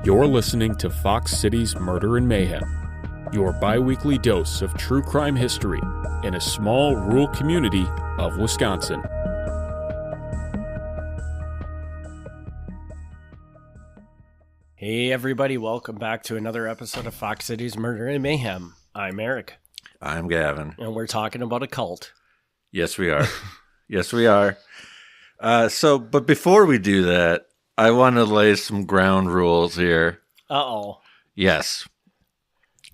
You're listening to Fox City's Murder and Mayhem, your bi-weekly dose of true crime history in a small rural community of Wisconsin. Hey everybody, welcome back to another episode of Fox City's Murder and Mayhem. I'm Eric. I'm Gavin. And we're talking about a cult. Yes, we are. Yes, we are. But before we do that, I want to lay some ground rules here. Uh-oh. Yes.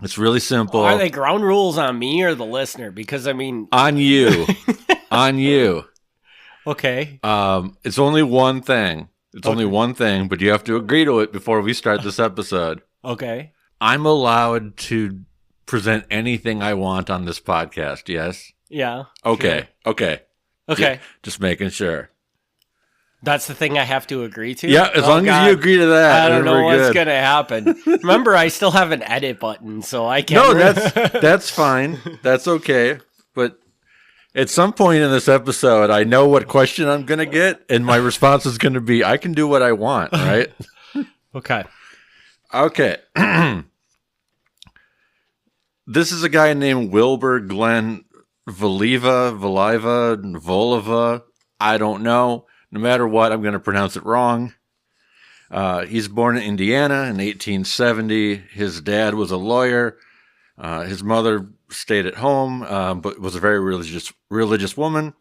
It's really simple. Are they ground rules on me or the listener? Because, I mean... On you. On you. Okay. It's only one thing. It's only one thing, but you have to agree to it before we start this episode. Okay. I'm allowed to present anything I want on this podcast, yes? Yeah. Okay. Sure. Okay. Okay. Just making sure. That's the thing I have to agree to? Yeah, as long as you agree to that. I don't know what's good. going to happen. Remember, I still have an edit button, so I can't... No, that's fine. That's okay. But at some point in this episode, I know what question I'm going to get, and my response is going to be, I can do what I want, right? Okay. Okay. This is a guy named Wilbur Glenn Voliva. I don't know. No matter what, I'm going to pronounce it wrong. He's born in Indiana in 1870. His dad was a lawyer. His mother stayed at home, but was a very religious woman.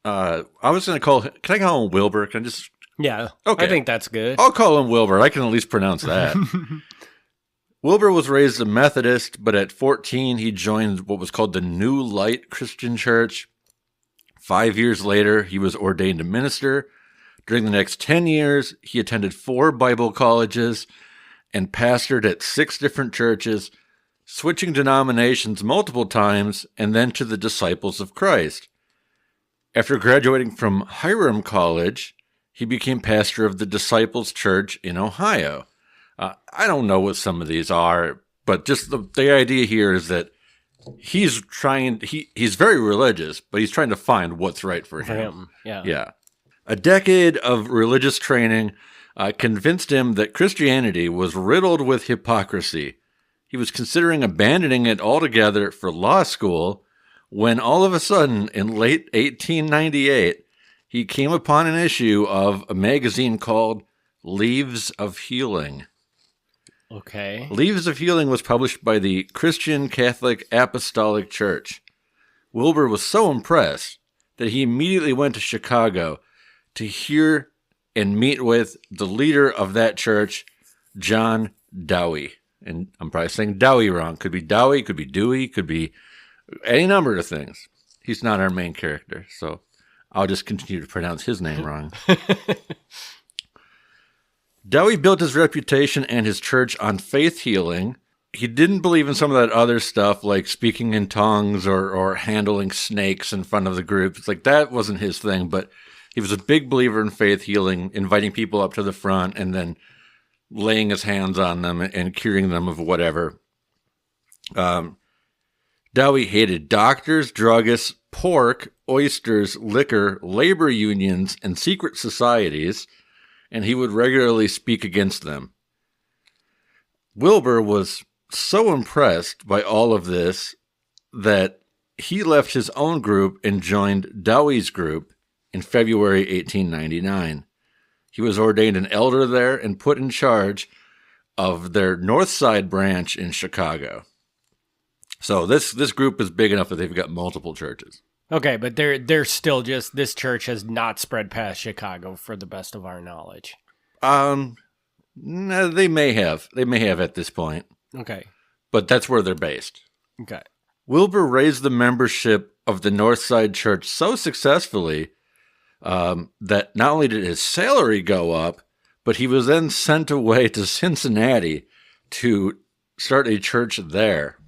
I was going to call him, can I call him Wilbur? Can I just? Yeah. Okay. I think that's good. I'll call him Wilbur. I can at least pronounce that. Wilbur was raised a Methodist, but at 14, he joined what was called the New Light Christian Church. 5 years later, he was ordained a minister. During the next 10 years, he attended 4 Bible colleges and pastored at 6 different churches, switching denominations multiple times, and then to the Disciples of Christ. After graduating from Hiram College, he became pastor of the Disciples Church in Ohio. I don't know what some of these are, but just the idea here is that he's very religious, but he's trying to find what's right for him. Yeah. A decade of religious training convinced him that Christianity was riddled with hypocrisy. He was considering abandoning it altogether for law school when all of a sudden, in late 1898, he came upon an issue of a magazine called Leaves of Healing. Okay. Leaves of Healing was published by the Christian Catholic Apostolic Church. Wilbur was so impressed that he immediately went to Chicago to hear and meet with the leader of that church, John Dowie. And I'm probably saying Dowie wrong. Could be Dowie, could be Dewey, could be any number of things. He's not our main character, so I'll just continue to pronounce his name wrong. Dowie built his reputation and his church on faith healing. He didn't believe in some of that other stuff like speaking in tongues or handling snakes in front of the group. It's like that wasn't his thing, but he was a big believer in faith healing, inviting people up to the front and then laying his hands on them and curing them of whatever. Dowie hated doctors, druggists, pork, oysters, liquor, labor unions, and secret societies, and he would regularly speak against them. Wilbur was so impressed by all of this that he left his own group and joined Dowie's group in February 1899. He was ordained an elder there and put in charge of their North Side branch in Chicago. So this group is big enough that they've got multiple churches. Okay, but they're still just, this church has not spread past Chicago for the best of our knowledge. No, they may have. They may have at this point. Okay. But that's where they're based. Okay. Wilbur raised the membership of the North Side Church so successfully that not only did his salary go up, but he was then sent away to Cincinnati to start a church there.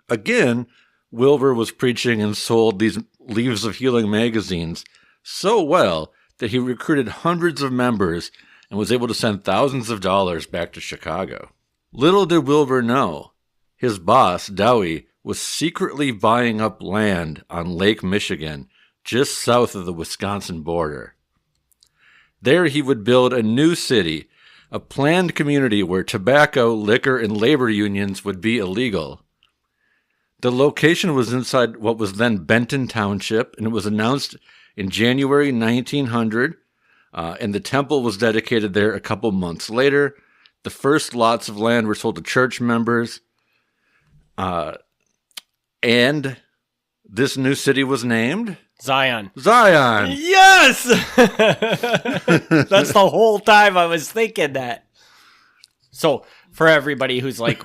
Again, Wilbur was preaching and sold these Leaves of Healing magazines so well that he recruited hundreds of members and was able to send thousands of dollars back to Chicago. Little did Wilbur know, his boss, Dowie, was secretly buying up land on Lake Michigan, just south of the Wisconsin border. There he would build a new city, a planned community where tobacco, liquor, and labor unions would be illegal. The location was inside what was then Benton Township, and it was announced in January 1900, and the temple was dedicated there a couple months later. The first lots of land were sold to church members, and this new city was named Zion. Zion. Yes! That's the whole time I was thinking that. So, for everybody who's like,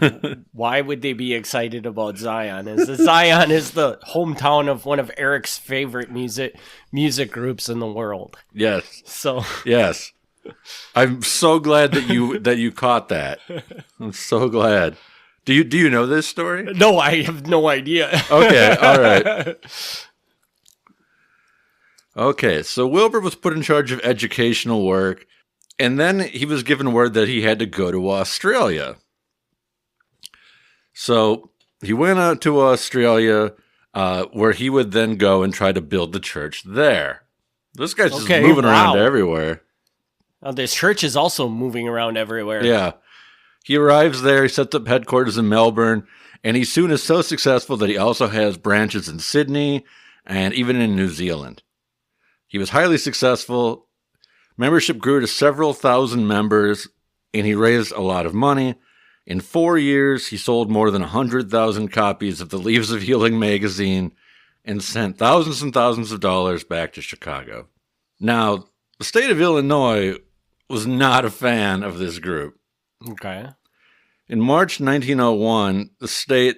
why would they be excited about Zion? Zion is the hometown of one of Eric's favorite music groups in the world. Yes. So yes. I'm so glad that you caught that. I'm so glad. Do you know this story? No, I have no idea. Okay, all right. Okay, so Wilbur was put in charge of educational work, and then he was given word that he had to go to Australia. So he went out to Australia, where he would then go and try to build the church there. This guy's just moving around everywhere. This church is also moving around everywhere. Yeah. He arrives there, he sets up headquarters in Melbourne, and he soon is so successful that he also has branches in Sydney and even in New Zealand. He was highly successful. Membership grew to several thousand members, and he raised a lot of money. In 4 years, he sold more than 100,000 copies of the Leaves of Healing magazine and sent thousands and thousands of dollars back to Chicago. Now, the state of Illinois was not a fan of this group. Okay. In March 1901, the state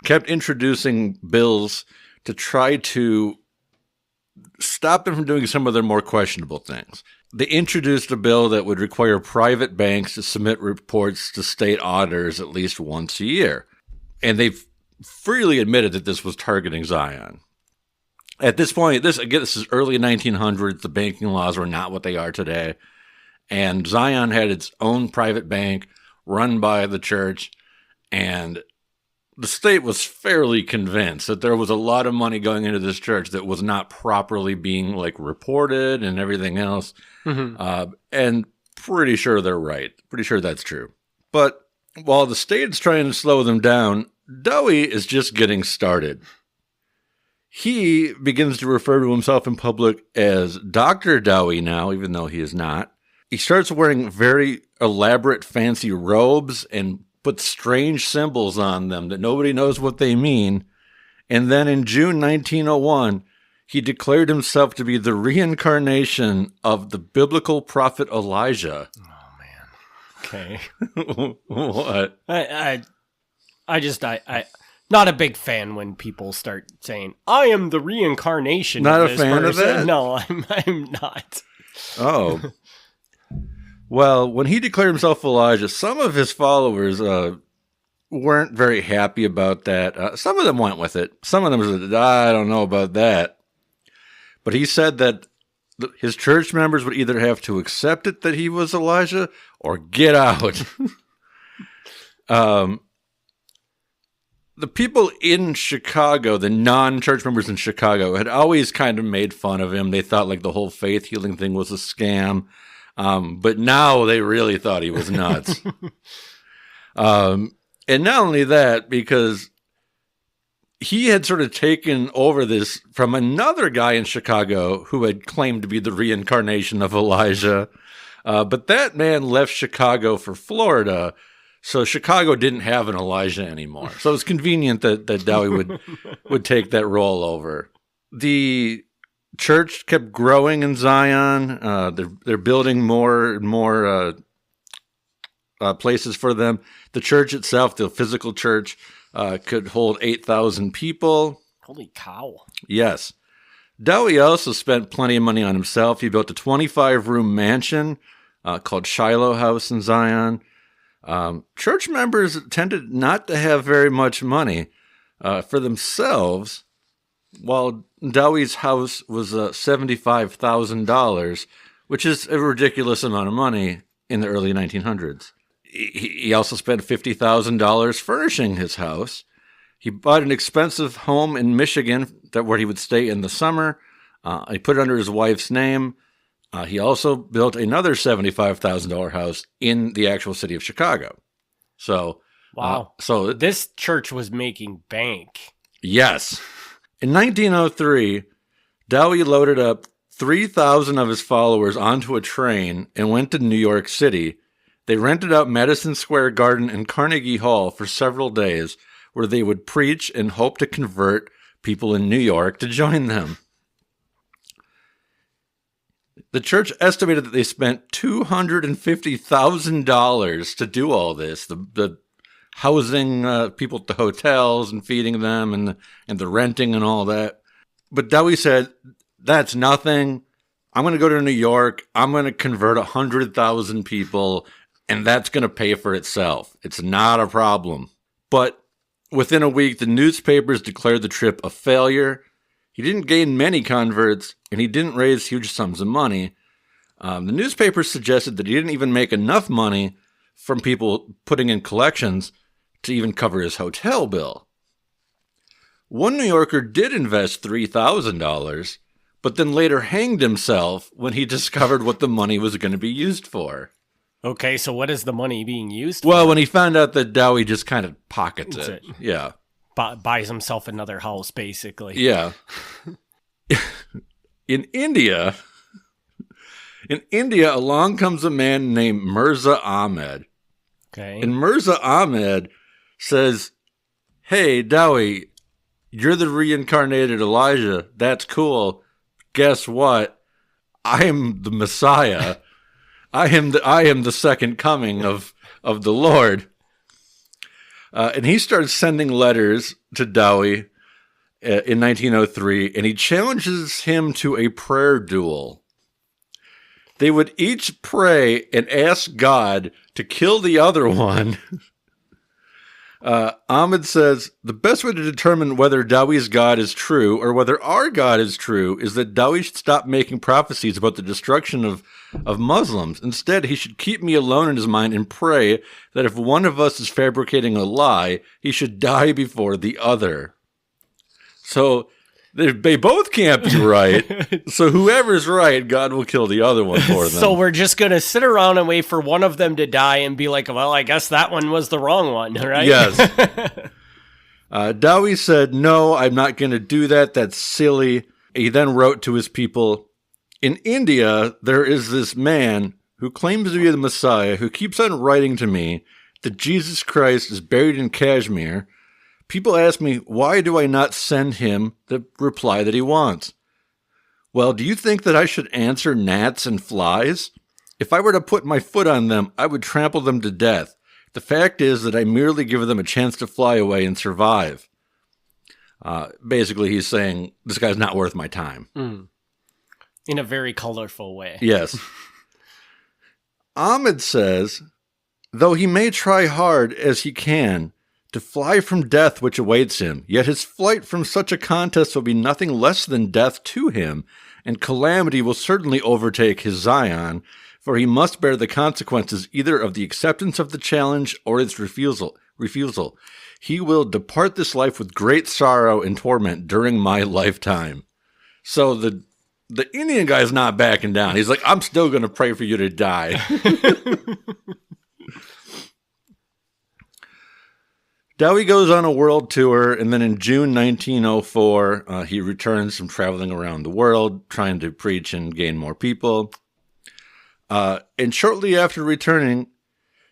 kept introducing bills to try to stop them from doing some of their more questionable things. They introduced a bill that would require private banks to submit reports to state auditors at least once a year. And they freely admitted that this was targeting Zion. At this point, this is early 1900s. The banking laws were not what they are today. And Zion had its own private bank run by the church, and the state was fairly convinced that there was a lot of money going into this church that was not properly being reported and everything else. Mm-hmm. And pretty sure they're right. Pretty sure that's true. But while the state is trying to slow them down, Dowie is just getting started. He begins to refer to himself in public as Dr. Dowie now, even though he is not. He starts wearing very elaborate, fancy robes and puts strange symbols on them that nobody knows what they mean. And then in June 1901, he declared himself to be the reincarnation of the biblical prophet Elijah. Oh, man. Okay. What? I not a big fan when people start saying, I am the reincarnation not of a this fan person. of that? No, I'm not. Oh. Well, when he declared himself Elijah, some of his followers weren't very happy about that. Some of them went with it. Some of them said, I don't know about that. But he said that his church members would either have to accept it that he was Elijah or get out. The people in Chicago, the non-church members in Chicago, had always kind of made fun of him. They thought the whole faith healing thing was a scam. But now they really thought he was nuts. And not only that, because he had sort of taken over this from another guy in Chicago who had claimed to be the reincarnation of Elijah. But that man left Chicago for Florida, so Chicago didn't have an Elijah anymore. So it's convenient that Dowie would take that role over. The church kept growing in Zion. They're building more and more places for them. The church itself, the physical church, could hold 8,000 people. Holy cow. Yes. Dowie also spent plenty of money on himself. He built a 25-room mansion called Shiloh House in Zion. Church members tended not to have very much money for themselves, while Dowie's house was $75,000, which is a ridiculous amount of money in the early 1900s. He also spent $50,000 furnishing his house. He bought an expensive home in Michigan where he would stay in the summer. He put it under his wife's name, He also built another $75,000 house in the actual city of Chicago. So, wow. So this church was making bank. Yes. In 1903, Dowie loaded up 3,000 of his followers onto a train and went to New York City. They rented out Madison Square Garden and Carnegie Hall for several days, where they would preach and hope to convert people in New York to join them. The church estimated that they spent $250,000 to do all this, the housing people at the hotels and feeding them and the renting and all that. But Dowie said, that's nothing. I'm going to go to New York. I'm going to convert 100,000 people, and that's going to pay for itself. It's not a problem. But within a week, the newspapers declared the trip a failure. He didn't gain many converts, and he didn't raise huge sums of money. The newspapers suggested that he didn't even make enough money from people putting in collections to even cover his hotel bill. One New Yorker did invest $3,000, but then later hanged himself when he discovered what the money was going to be used for. Okay, so what is the money being used Well, for? when he found out that Dowie just kind of pockets it. Yeah. Buys himself another house, basically. Yeah. In India, along comes a man named Mirza Ahmed. Okay. And Mirza Ahmed says, hey, Dowie, you're the reincarnated Elijah. That's cool. Guess what? I am the Messiah. I am the second coming of the Lord. And he starts sending letters to Dowie in 1903, and he challenges him to a prayer duel. They would each pray and ask God to kill the other one. Ahmed says, the best way to determine whether Dowie's God is true or whether our God is true is that Dowie should stop making prophecies about the destruction of Muslims. Instead, he should keep me alone in his mind and pray that if one of us is fabricating a lie, he should die before the other. So they both can't be right. So whoever's right, God will kill the other one for them. So we're just going to sit around and wait for one of them to die and be like, well, I guess that one was the wrong one, right? Yes. Dowie said, no, I'm not going to do that. That's silly. He then wrote to his people, in India, there is this man who claims to be the Messiah who keeps on writing to me that Jesus Christ is buried in Kashmir. People ask me, why do I not send him the reply that he wants? Well, do you think that I should answer gnats and flies? If I were to put my foot on them, I would trample them to death. The fact is that I merely give them a chance to fly away and survive. Basically, he's saying, this guy's not worth my time. In a very colorful way. Yes. Ahmed says, though he may try hard as he can to fly from death which awaits him, yet his flight from such a contest will be nothing less than death to him, and calamity will certainly overtake his Zion, for he must bear the consequences either of the acceptance of the challenge or its refusal. He will depart this life with great sorrow and torment during my lifetime. So the Indian guy's not backing down. He's like, I'm still going to pray for you to die. Dowie goes on a world tour, and then in June 1904, he returns from traveling around the world, trying to preach and gain more people. And shortly after returning,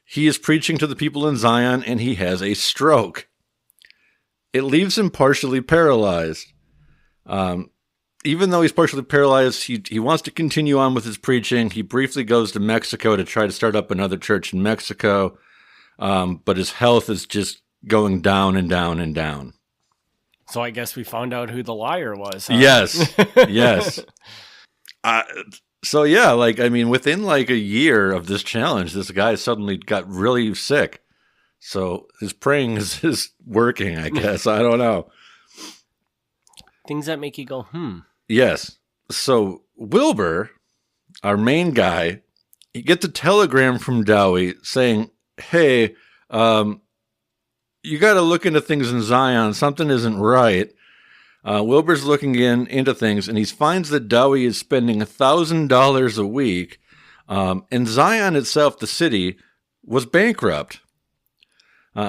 he is preaching to the people in Zion, and he has a stroke. It leaves him partially paralyzed. Even though he's partially paralyzed, he wants to continue on with his preaching. He briefly goes to Mexico to try to start up another church in Mexico, but his health is just going down and down and down. So I guess we found out who the liar was. Huh? Yes, yes. So yeah, within a year of this challenge, this guy suddenly got really sick. So his praying is working, I guess. I don't know. Things that make you go, Yes. So Wilbur, our main guy, he gets a telegram from Dowie saying, hey, you got to look into things in Zion. Something isn't right. Wilbur's looking into things, and he finds that Dowie is spending $1,000 a week, and Zion itself, the city, was bankrupt.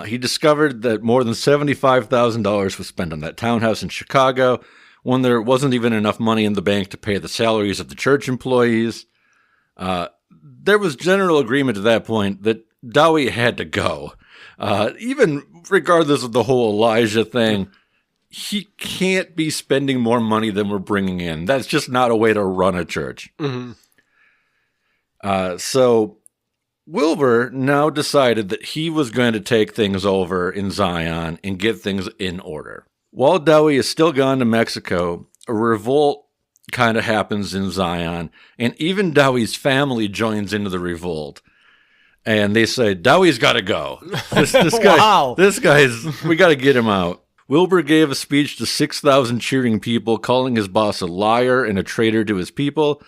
He discovered that more than $75,000 was spent on that townhouse in Chicago, when there wasn't even enough money in the bank to pay the salaries of the church employees. There was general agreement at that point that Dowie had to go. Even regardless of the whole Elijah thing, he can't be spending more money than we're bringing in. That's just not a way to run a church. Mm-hmm. So Wilbur now decided that he was going to take things over in Zion and get things in order. While Dowie is still gone to Mexico, a revolt kind of happens in Zion, and even Dowie's family joins into the revolt. And they say, Dowie's got to go. This guy, Wow. This guy's, we got to get him out. Wilbur gave a speech to 6,000 cheering people, calling his boss a liar and a traitor to his people.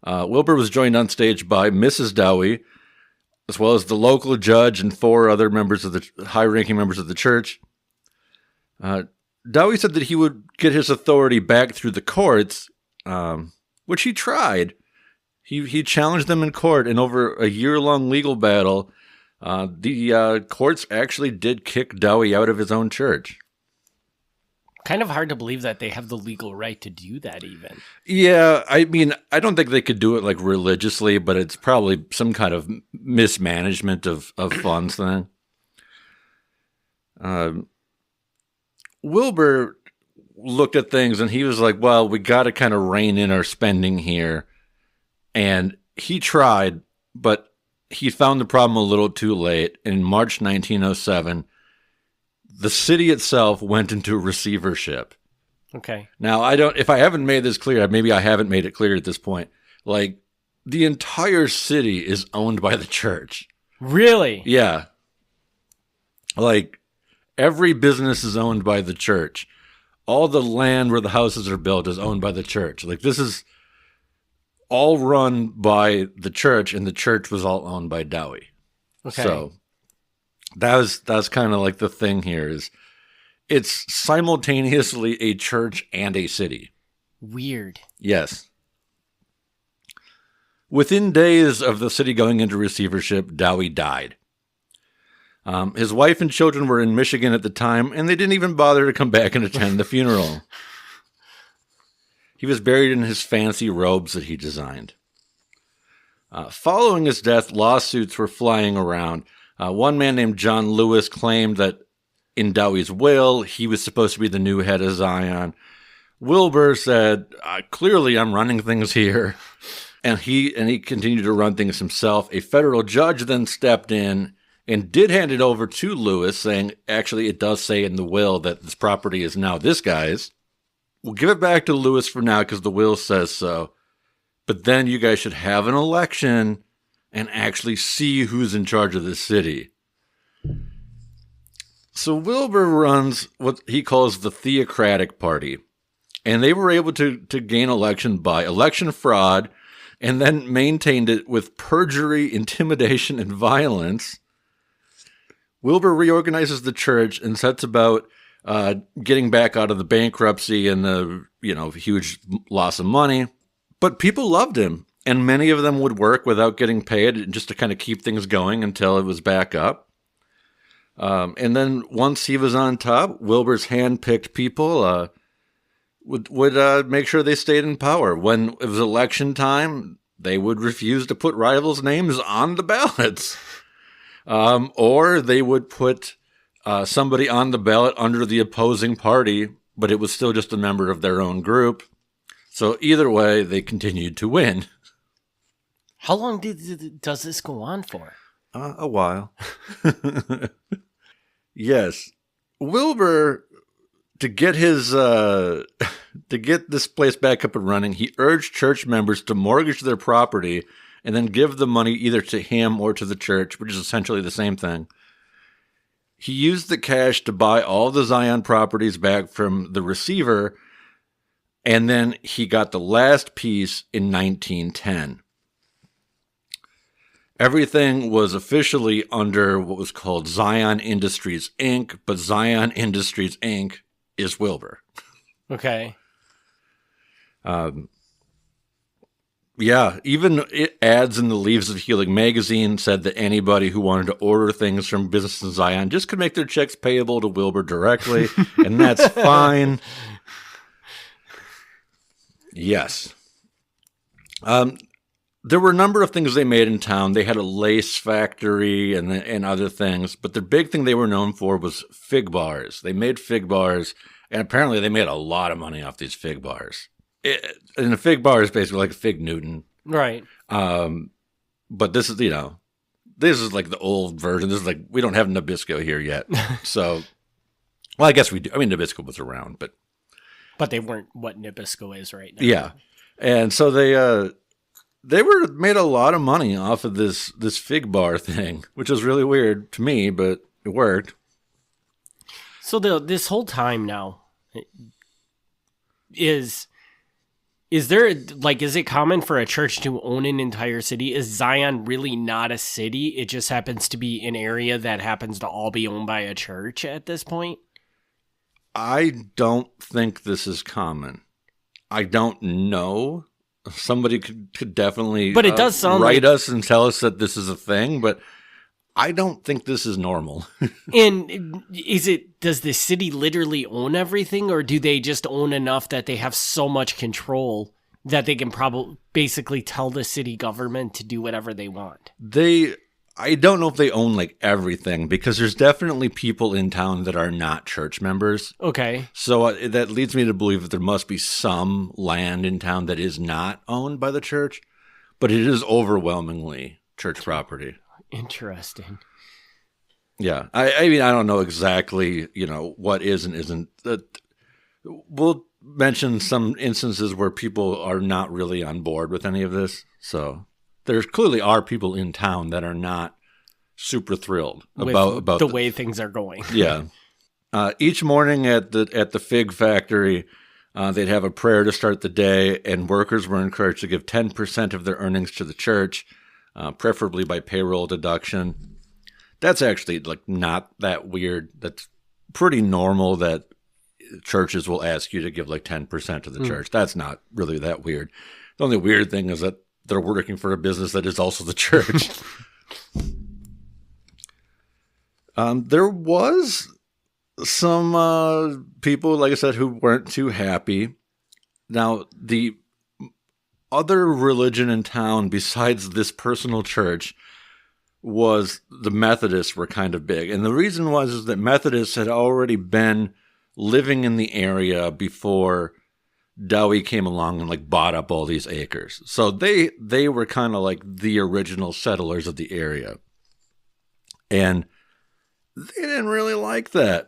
Wilbur was joined on stage by Mrs. Dowie, as well as the local judge and 4 other members of the high-ranking members of the church. Dowie said that he would get his authority back through the courts, which he tried. He challenged them in court, and over a year-long legal battle, the courts actually did kick Dowie out of his own church. Kind of hard to believe that they have the legal right to do that even. Yeah, I mean, I don't think they could do it like religiously, but it's probably some kind of mismanagement of funds thing. Wilbur looked at things and he was like, well, we got to kind of rein in our spending here. And he tried, but he found the problem a little too late. In March 1907, the city itself went into receivership. Okay. Now, if I haven't made this clear, maybe I haven't made it clear at this point. Like, the entire city is owned by the church. Really? Yeah. Like, every business is owned by the church. All the land where the houses are built is owned by the church. Like, this is all run by the church, and the church was all owned by Dowie. Okay. So that's kind of like the thing here is it's simultaneously a church and a city. Weird. Yes. Within days of the city going into receivership, Dowie died. His wife and children were in Michigan at the time, and they didn't even bother to come back and attend the funeral. He was buried in his fancy robes that he designed. Following his death, lawsuits were flying around. One man named John Lewis claimed that in Dowie's will, he was supposed to be the new head of Zion. Wilbur said, clearly I'm running things here. And he continued to run things himself. A federal judge then stepped in and did hand it over to Lewis, saying, actually, it does say in the will that this property is now this guy's. We'll give it back to Lewis for now because the will says so. But then you guys should have an election and actually see who's in charge of the city. So Wilbur runs what he calls the Theocratic Party. And they were able to gain election by election fraud and then maintained it with perjury, intimidation, and violence. Wilbur reorganizes the church and sets about getting back out of the bankruptcy and the huge loss of money. But people loved him, and many of them would work without getting paid just to kind of keep things going until it was back up. And then once he was on top, Wilbur's hand-picked people would make sure they stayed in power. When it was election time, they would refuse to put rivals' names on the ballots. Or they would put somebody on the ballot under the opposing party, but it was still just a member of their own group. So either way, they continued to win. How long does this go on for? A while. Yes. Wilbur, to get this place back up and running, he urged church members to mortgage their property and then give the money either to him or to the church, which is essentially the same thing. He used the cash to buy all the Zion properties back from the receiver, and then he got the last piece in 1910. Everything was officially under what was called Zion Industries, Inc., but Zion Industries, Inc. is Wilbur. Okay. Yeah, even ads in the Leaves of Healing magazine said that anybody who wanted to order things from Business in Zion just could make their checks payable to Wilbur directly, and that's fine. Yes. There were a number of things they made in town. They had a lace factory and other things, but the big thing they were known for was fig bars. They made fig bars, and apparently they made a lot of money off these fig bars. And a fig bar is basically like a fig Newton. Right. But this is, this is like the old version. This is like, we don't have Nabisco here yet. So, well, I guess we do. I mean, Nabisco was around, but they weren't what Nabisco is right now. Yeah. And so they made a lot of money off of this fig bar thing, which is really weird to me, but it worked. So this whole time now is there, like, is it common for a church to own an entire city? Is Zion really not a city? It just happens to be an area that happens to all be owned by a church at this point? I don't think this is common. I don't know. Somebody could definitely but it does sound write like... us and tell us that this is a thing, but I don't think this is normal. And does the city literally own everything, or do they just own enough that they have so much control that they can probably basically tell the city government to do whatever they want? I don't know if they own like everything, because there's definitely people in town that are not church members. Okay. So that leads me to believe that there must be some land in town that is not owned by the church, but it is overwhelmingly church property. Interesting. Yeah. I mean, I don't know exactly, what is and isn't. We'll mention some instances where people are not really on board with any of this. So there clearly are people in town that are not super thrilled about the way things are going. Yeah. Each morning at the fig factory, they'd have a prayer to start the day, and workers were encouraged to give 10% of their earnings to the church, preferably by payroll deduction. That's actually like not that weird. That's pretty normal that churches will ask you to give like 10% to the church. That's not really that weird. The only weird thing is that they're working for a business that is also the church. There was some people, like I said, who weren't too happy. Now, the other religion in town besides this personal church was the Methodists were kind of big. And the reason is that Methodists had already been living in the area before Dowie came along and like bought up all these acres. So they were kind of like the original settlers of the area. And they didn't really like that.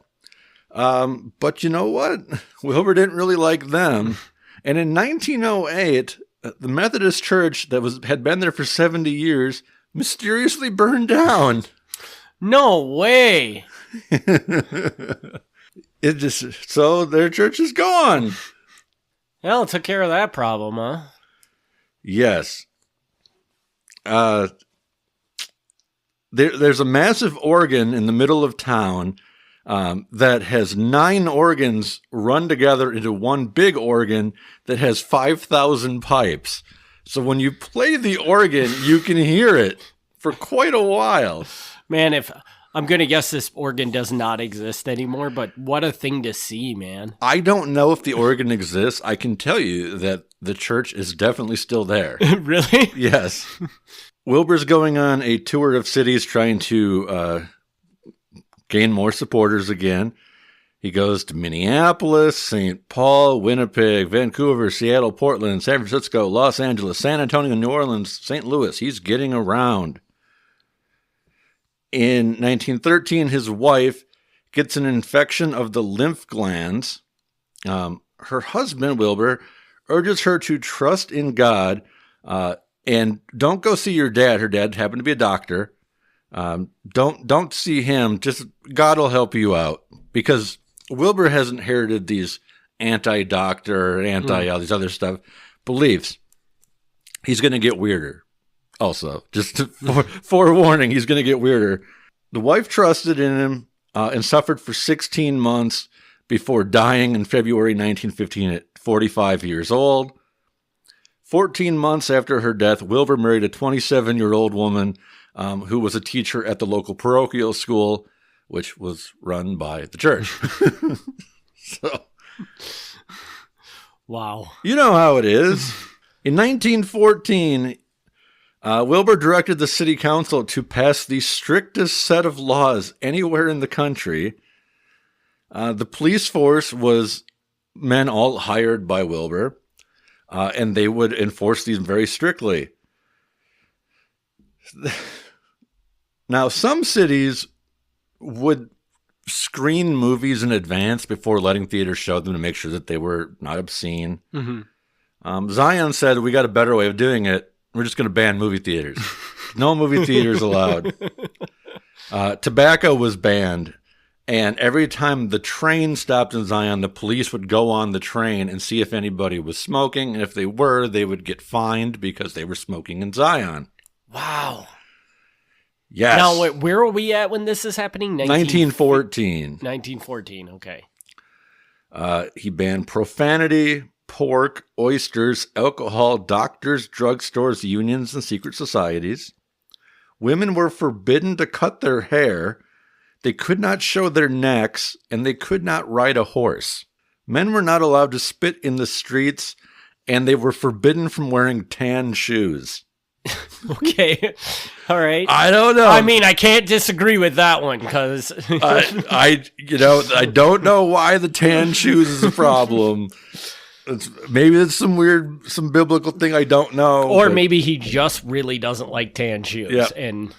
But you know what? Wilbur didn't really like them. And in 1908, the Methodist church that had been there for 70 years mysteriously burned down. No way. So their church is gone. Well, it took care of that problem, huh? Yes. There's a massive organ in the middle of town that has 9 organs run together into one big organ that has 5,000 pipes. So when you play the organ, you can hear it for quite a while. Man, if I'm going to guess this organ does not exist anymore, but what a thing to see, man. I don't know if the organ exists. I can tell you that the church is definitely still there. Really? Yes. Wilbur's going on a tour of cities trying to gain more supporters again. He goes to Minneapolis, St. Paul, Winnipeg, Vancouver, Seattle, Portland, San Francisco, Los Angeles, San Antonio, New Orleans, St. Louis. He's getting around. In 1913, his wife gets an infection of the lymph glands. Her husband, Wilbur, urges her to trust in God and don't go see your dad. Her dad happened to be a doctor. Don't see him. Just God will help you out, because Wilbur has inherited these anti-doctor, all these other stuff beliefs. He's going to get weirder. Also, just forewarning, he's going to get weirder. The wife trusted in him and suffered for 16 months, before dying in February 1915 at 45 years old. 14 months after her death, Wilbur married a 27-year-old woman who was a teacher at the local parochial school, which was run by the church. So, wow. You know how it is. In 1914, Wilbur directed the city council to pass the strictest set of laws anywhere in the country. The police force was men all hired by Wilbur, and they would enforce these very strictly. Now, some cities would screen movies in advance before letting theaters show them to make sure that they were not obscene. Mm-hmm. Zion said, we got a better way of doing it. We're just going to ban movie theaters. No movie theaters allowed. Tobacco was banned. And every time the train stopped in Zion, the police would go on the train and see if anybody was smoking. And if they were, they would get fined because they were smoking in Zion. Wow. Yes. Now, where are we at when this is happening? 1914. 1914, okay. He banned profanity, pork, oysters, alcohol, doctors, drugstores, unions, and secret societies. Women were forbidden to cut their hair. They could not show their necks, and they could not ride a horse. Men were not allowed to spit in the streets, and they were forbidden from wearing tan shoes. Okay. All right. I don't know. I mean, I can't disagree with that one because I don't know why the tan shoes is a problem. Maybe it's some biblical thing I don't know. Or maybe he just really doesn't like tan shoes. Yeah. And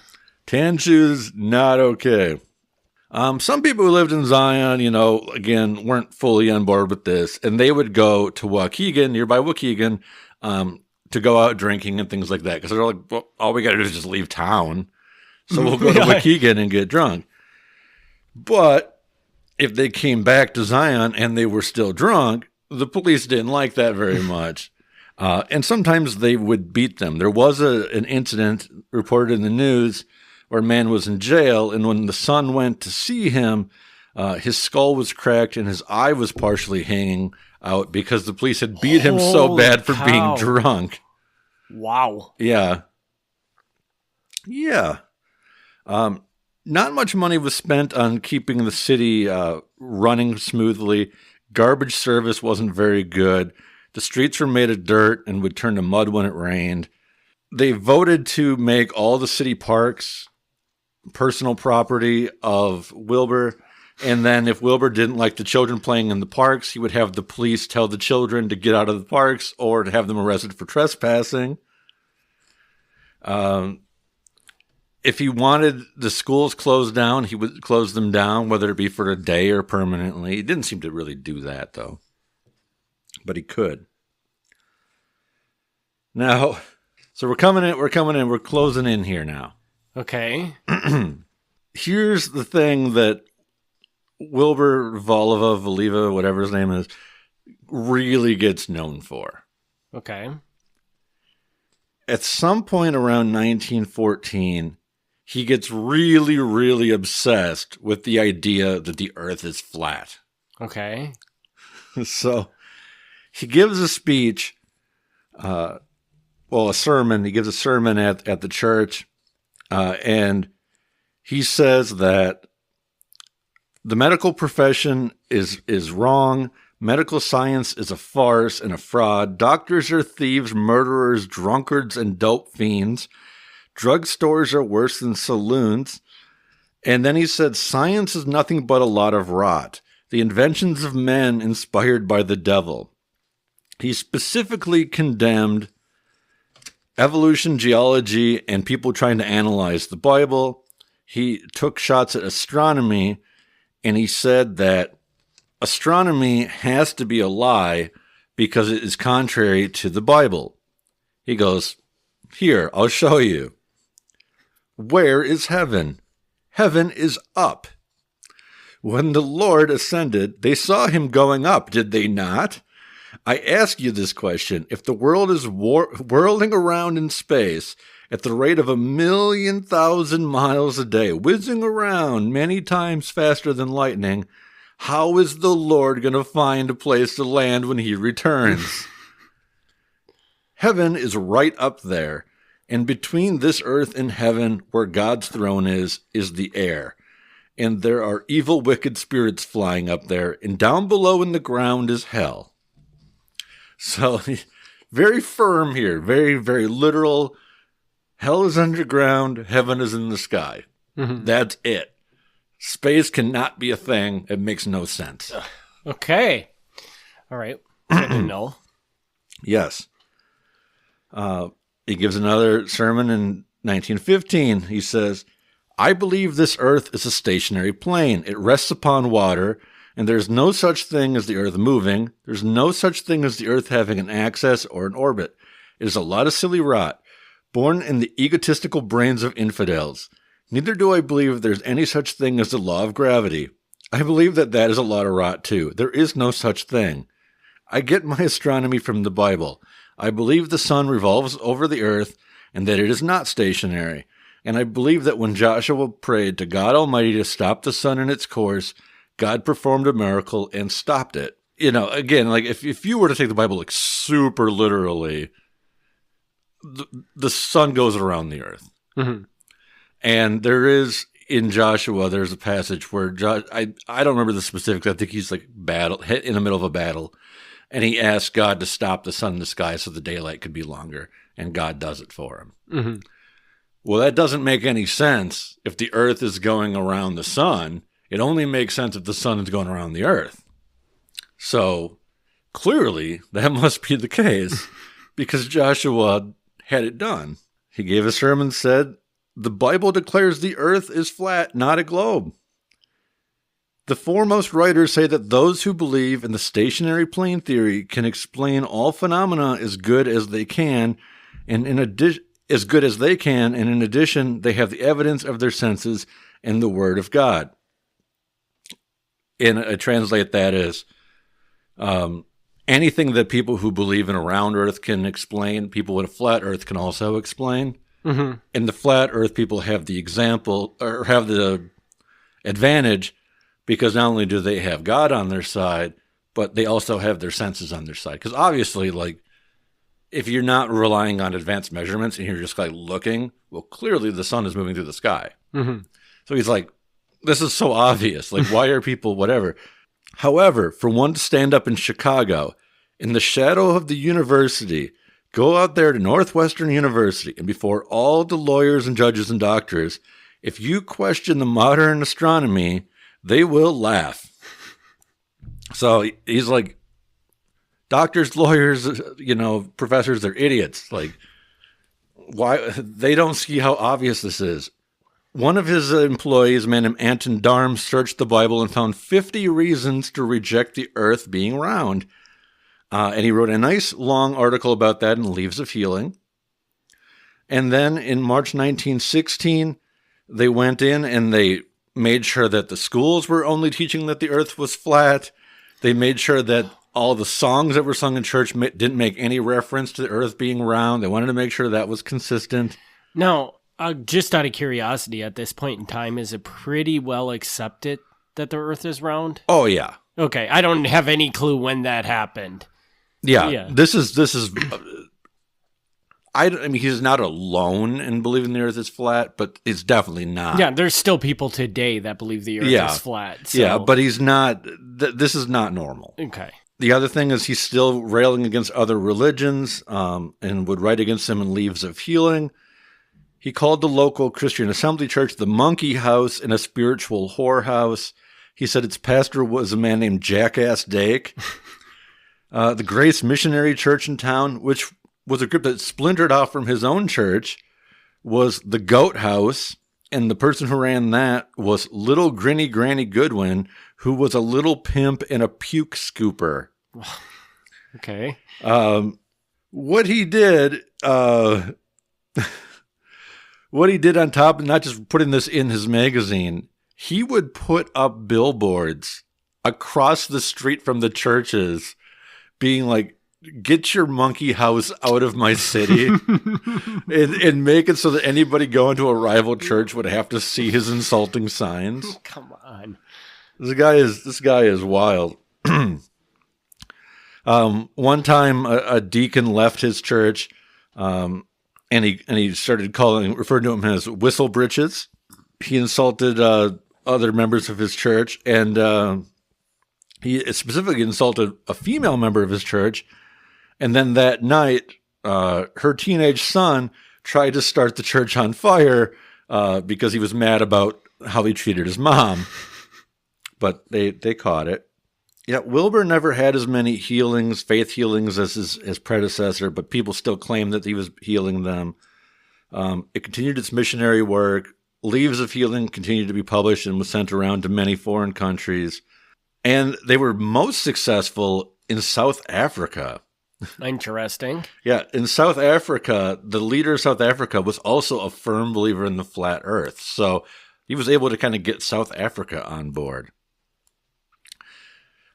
tan shoes, not okay. Some people who lived in Zion, again, weren't fully on board with this, and they would go to Waukegan, nearby Waukegan, to go out drinking and things like that. Because they're like, well, all we got to do is just leave town. So we'll go to Waukegan and get drunk. But if they came back to Zion and they were still drunk, the police didn't like that very much. And sometimes they would beat them. There was an incident reported in the news where a man was in jail, and when the son went to see him, his skull was cracked and his eye was partially hanging out because the police had beat him so bad for being drunk. Wow. Yeah. Yeah. Not much money was spent on keeping the city running smoothly. Garbage service wasn't very good. The streets were made of dirt and would turn to mud when it rained. They voted to make all the city parks personal property of Wilbur. And then if Wilbur didn't like the children playing in the parks, he would have the police tell the children to get out of the parks or to have them arrested for trespassing. If he wanted the schools closed down, he would close them down, whether it be for a day or permanently. He didn't seem to really do that, though. But he could. Now, so we're closing in here now. Okay. Here's the thing that Wilbur Voliva, whatever his name is, really gets known for. Okay. At some point around 1914, he gets really, really obsessed with the idea that the earth is flat. Okay. So he gives a speech, a sermon. He gives a sermon at the church, and he says that the medical profession is wrong. Medical science is a farce and a fraud. Doctors are thieves, murderers, drunkards, and dope fiends. Drugstores are worse than saloons. And then he said, science is nothing but a lot of rot. The inventions of men inspired by the devil. He specifically condemned evolution, geology, and people trying to analyze the Bible. He took shots at astronomy, and he said that astronomy has to be a lie because it is contrary to the Bible. He goes, here, I'll show you. Where is heaven? Heaven is up. When the Lord ascended, they saw him going up, did they not? I ask you this question. If the world is whirling around in space at the rate of 1,000,000 miles a day, whizzing around many times faster than lightning, How is the Lord going to find a place to land when he returns? Heaven is right up there, and between this earth and heaven, where God's throne is the air. And there are evil, wicked spirits flying up there, and down below in the ground is hell. So, very firm here, very, very literal. Hell is underground, heaven is in the sky. Mm-hmm. That's it. Space cannot be a thing. It makes no sense. Okay. All right. Good to know. Yes. He gives another sermon in 1915. He says, I believe this earth is a stationary plane. It rests upon water, and there's no such thing as the earth moving. There's no such thing as the earth having an axis or an orbit. It is a lot of silly rot, born in the egotistical brains of infidels. Neither do I believe there's any such thing as the law of gravity. I believe that is a lot of rot, too. There is no such thing. I get my astronomy from the Bible. I believe the sun revolves over the earth and that it is not stationary. And I believe that when Joshua prayed to God Almighty to stop the sun in its course, God performed a miracle and stopped it. You know, again, like if you were to take the Bible like super literally, the sun goes around the earth. Mm-hmm. And there is, in Joshua, there's a passage where I don't remember the specifics. I think he's like hit in the middle of a battle. And he asks God to stop the sun in the sky so the daylight could be longer. And God does it for him. Mm-hmm. Well, that doesn't make any sense if the earth is going around the sun. It only makes sense if the sun is going around the earth. So clearly that must be the case because Joshua had it done. He gave a sermon and said, the Bible declares the earth is flat, not a globe. The foremost writers say that those who believe in the stationary plane theory can explain all phenomena as good as they can, and in addition, they have the evidence of their senses and the Word of God. And I translate that as anything that people who believe in a round earth can explain, people with a flat earth can also explain. Mm-hmm. And the flat earth people have the example or have the advantage because not only do they have God on their side, but they also have their senses on their side. Because obviously, like, if you're not relying on advanced measurements and you're just like looking, well, clearly the sun is moving through the sky. Mm-hmm. So he's like, this is so obvious. Like, why are people whatever? However, for one to stand up in Chicago, in the shadow of the university, go out there to Northwestern University, and before all the lawyers and judges and doctors, if you question the modern astronomy, they will laugh. So he's like, doctors, lawyers, professors, they're idiots. Like, why? They don't see how obvious this is. One of his employees, a man named Anton Darm, searched the Bible and found 50 reasons to reject the earth being round. And he wrote a nice long article about that in Leaves of Healing. And then in March 1916, they went in and they made sure that the schools were only teaching that the earth was flat. They made sure that all the songs that were sung in church didn't make any reference to the earth being round. They wanted to make sure that was consistent. Now, just out of curiosity, at this point in time, is it pretty well accepted that the earth is round? Oh, yeah. Okay, I don't have any clue when that happened. Yeah. This is I mean, he's not alone in believing the earth is flat, but it's definitely not. Yeah, there's still people today that believe the earth is flat. So. Yeah, but he's not, this is not normal. Okay. The other thing is he's still railing against other religions and would write against them in Leaves of Healing. He called the local Christian Assembly Church the Monkey House and a spiritual whorehouse. He said its pastor was a man named Jackass Dake. The Grace Missionary Church in town, which was a group that splintered off from his own church, was the Goat House, and the person who ran that was Little Grinny Granny Goodwin, who was a little pimp and a puke scooper. Okay. What he did on top of not just putting this in his magazine, he would put up billboards across the street from the churches being like, get your monkey house out of my city and make it so that anybody going to a rival church would have to see his insulting signs. Come on. This guy is wild. One time a deacon left his church, and he started referred to him as whistle britches. He insulted other members of his church, and he specifically insulted a female member of his church. And then that night, her teenage son tried to start the church on fire because he was mad about how he treated his mom. But they caught it. Yeah, Wilbur never had as many faith healings as his predecessor, but people still claim that he was healing them. It continued its missionary work. Leaves of Healing continued to be published and was sent around to many foreign countries. And they were most successful in South Africa. Interesting. Yeah, in South Africa, the leader of South Africa was also a firm believer in the flat earth. So he was able to kind of get South Africa on board.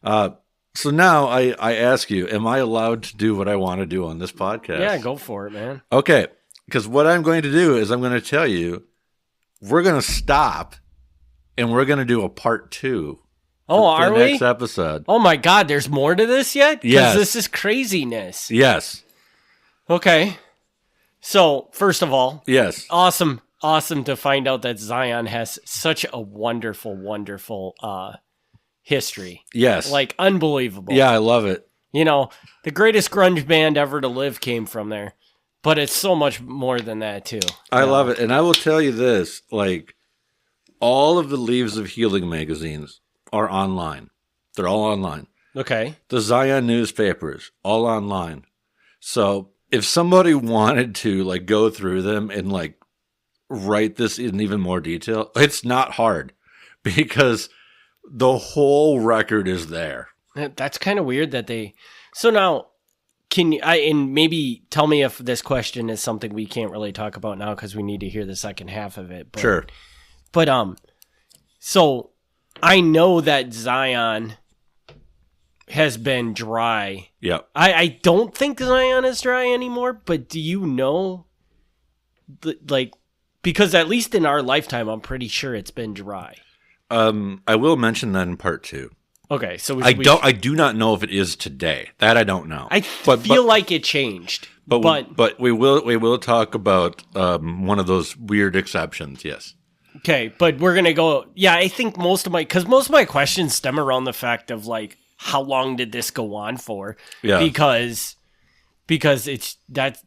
So now I ask you, am I allowed to do what I want to do on this podcast? Yeah, go for it, man. Okay, because what I'm going to do is I'm going to tell you, we're going to stop and we're going to do a part 2. Oh, are we? Next episode. Oh my God, there's more to this yet? Because Yes. this is craziness. Yes. Okay. So, first of all, Yes. awesome to find out that Zion has such a wonderful history. Yes. Like, unbelievable. Yeah, I love it. You know, the greatest grunge band ever to live came from there. But it's so much more than that, too. I love it. And I will tell you this, like, all of the Leaves of Healing magazines are online. They're all online. Okay. The Zion newspapers, all online. So if somebody wanted to, like, go through them and, like, write this in even more detail, it's not hard because the whole record is there. That's kind of weird that they... So now, can you... and maybe tell me if this question is something we can't really talk about now because we need to hear the second half of it. But, Sure. But, so I know that Zion has been dry. Yeah. I don't think Zion is dry anymore, but do you know, because at least in our lifetime, I'm pretty sure it's been dry. I will mention that in part 2. Okay, so I do not know if it is today. That I don't know. I feel like it changed. But we will talk about one of those weird exceptions. Yes. Okay, but we're gonna go. Yeah, I think most of my questions stem around the fact of like how long did this go on for? Yeah. Because that's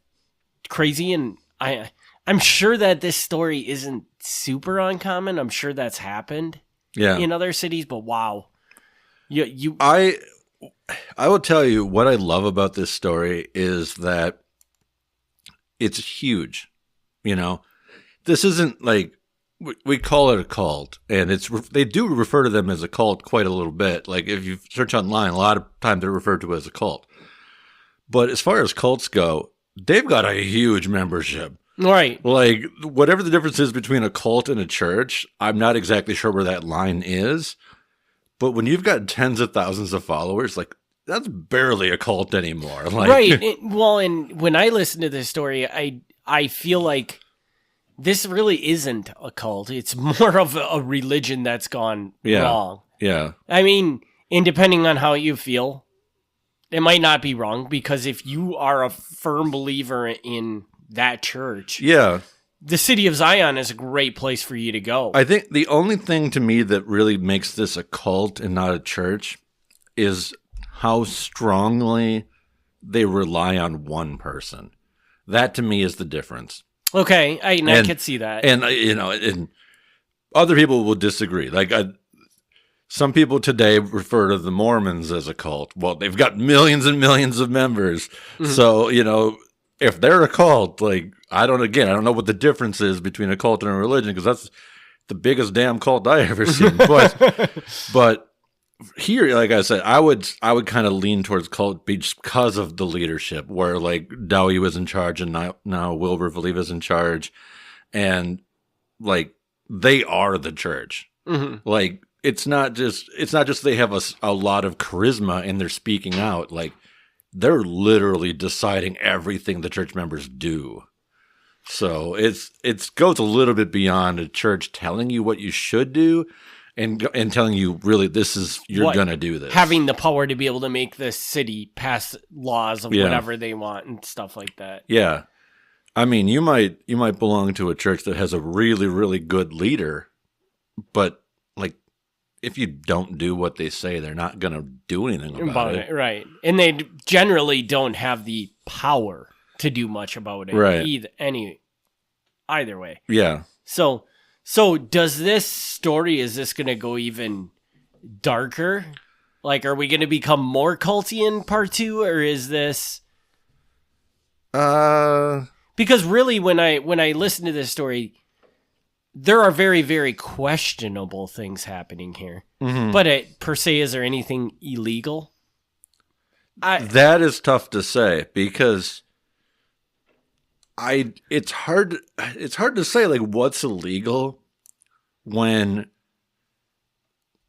crazy, and I'm sure that this story isn't super uncommon. I'm sure that's happened. Yeah. In other cities, but wow. I will tell you what I love about this story is that it's huge. You know, this isn't like we call it a cult, and they do refer to them as a cult quite a little bit. Like if you search online, a lot of times they're referred to as a cult. But as far as cults go, they've got a huge membership. Right. Like whatever the difference is between a cult and a church, I'm not exactly sure where that line is. But when you've got tens of thousands of followers, like that's barely a cult anymore. Like, right. And when I listen to this story, I feel like this really isn't a cult. It's more of a religion that's gone wrong. Yeah. I mean, and depending on how you feel, it might not be wrong because if you are a firm believer in that church, yeah, the city of Zion is a great place for you to go. I think the only thing to me that really makes this a cult and not a church is how strongly they rely on one person. That to me is the difference. Okay, I could see that. And and other people will disagree. Like some people today refer to the Mormons as a cult. Well, they've got millions and millions of members. Mm-hmm. So, if they're a cult, like I don't know what the difference is between a cult and a religion because that's the biggest damn cult I ever seen. But here, like I said, I would kind of lean towards cult because of the leadership, where like Dowie was in charge and now Wilbur Valiva is in charge, and like they are the church. Mm-hmm. Like it's not just they have a lot of charisma and they're speaking out. Like they're literally deciding everything the church members do. So it goes a little bit beyond a church telling you what you should do. and telling you really you're going to do this. Having the power to be able to make the city pass laws of whatever they want and stuff like that. Yeah. I mean, you might belong to a church that has a really, really good leader, but like if you don't do what they say, they're not going to do anything about it. Right. And they generally don't have the power to do much about it. Right. Either way. Yeah. So does this story, is this going to go even darker? Like, are we going to become more culty in part 2, or is this... Because really, when I listen to this story, there are very, very questionable things happening here. Mm-hmm. But per se, is there anything illegal? That is tough to say, because... it's hard to say like what's illegal when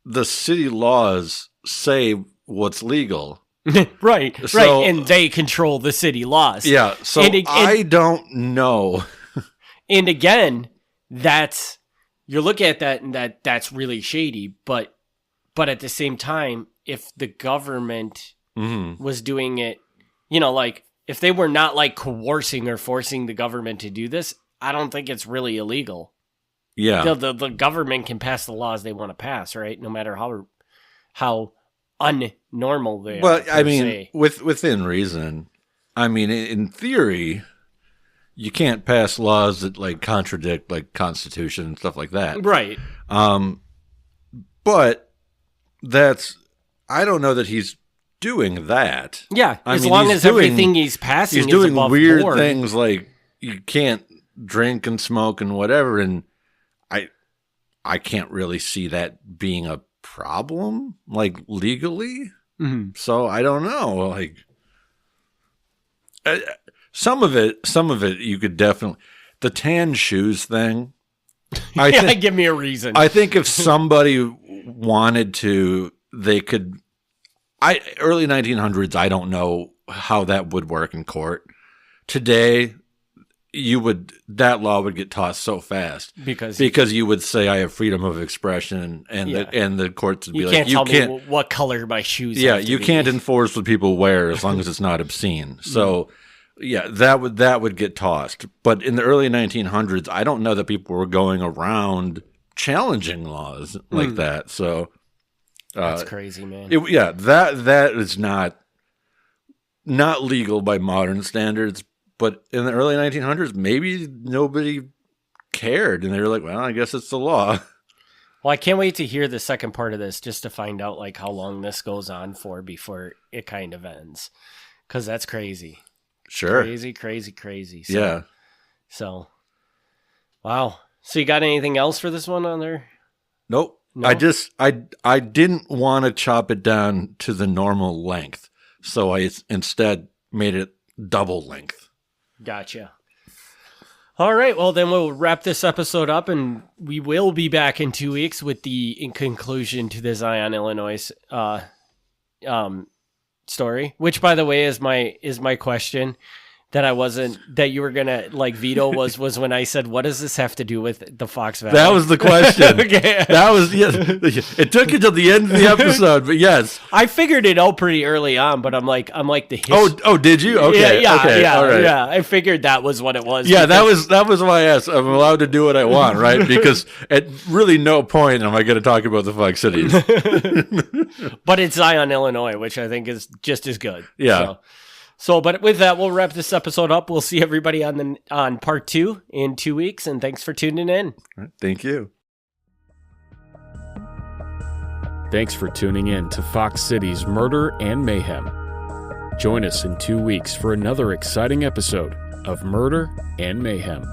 the city laws say what's legal. right, and they control the city laws. Yeah, so I don't know. And again, you're looking at that and that's really shady, but at the same time, if the government was doing it, like if they were not like coercing or forcing the government to do this, I don't think it's really illegal. Yeah. The government can pass the laws they want to pass, right? No matter how unnormal they are. Well, I mean, within reason. I mean, in theory, you can't pass laws that like contradict like Constitution and stuff like that. Right. But I don't know that he's doing that. Yeah, as long as everything he's passing is above board. He's doing weird things like you can't drink and smoke and whatever, and I can't really see that being a problem, like legally. Mm-hmm. So I don't know. Like some of it, you could definitely the tan shoes thing. Give me a reason. I think if somebody wanted to, they could. Early 1900s, I don't know how that would work in court. Today, that law would get tossed so fast because you would say I have freedom of expression, and the courts would be like, you can't tell me what color my shoes. Yeah, you can't enforce what people wear as long as it's not obscene. So, yeah, that would get tossed. But in the early 1900s, I don't know that people were going around challenging laws like that. So. That's crazy, man. That is not legal by modern standards. But in the early 1900s, maybe nobody cared, and they were like, "Well, I guess it's the law." Well, I can't wait to hear the second part of this, just to find out like how long this goes on for before it kind of ends, because that's crazy. Sure, crazy. So, yeah. So, wow. So you got anything else for this one on there? Nope. No? I didn't want to chop it down to the normal length, so I instead made it double length. Gotcha. All right, well then we'll wrap this episode up, and we will be back in 2 weeks with in conclusion to the Zion, Illinois story. Which, by the way, is my question. That you were gonna like veto was when I said, what does this have to do with the Fox Valley? That was the question. Okay. That was, yes. It took you till the end of the episode, but yes. I figured it out pretty early on, but I'm like the history. Oh, did you? Okay. Yeah, okay. Yeah, all right. Yeah. I figured that was what it was. Yeah, that was why I asked. I'm allowed to do what I want, right? Because at really no point am I going to talk about the Fox cities. But it's Zion, Illinois, which I think is just as good. Yeah. So, but with that, we'll wrap this episode up. We'll see everybody on part 2 in 2 weeks, and thanks for tuning in. Thank you. Thanks for tuning in to Fox Cities Murder and Mayhem. Join us in 2 weeks for another exciting episode of Murder and Mayhem.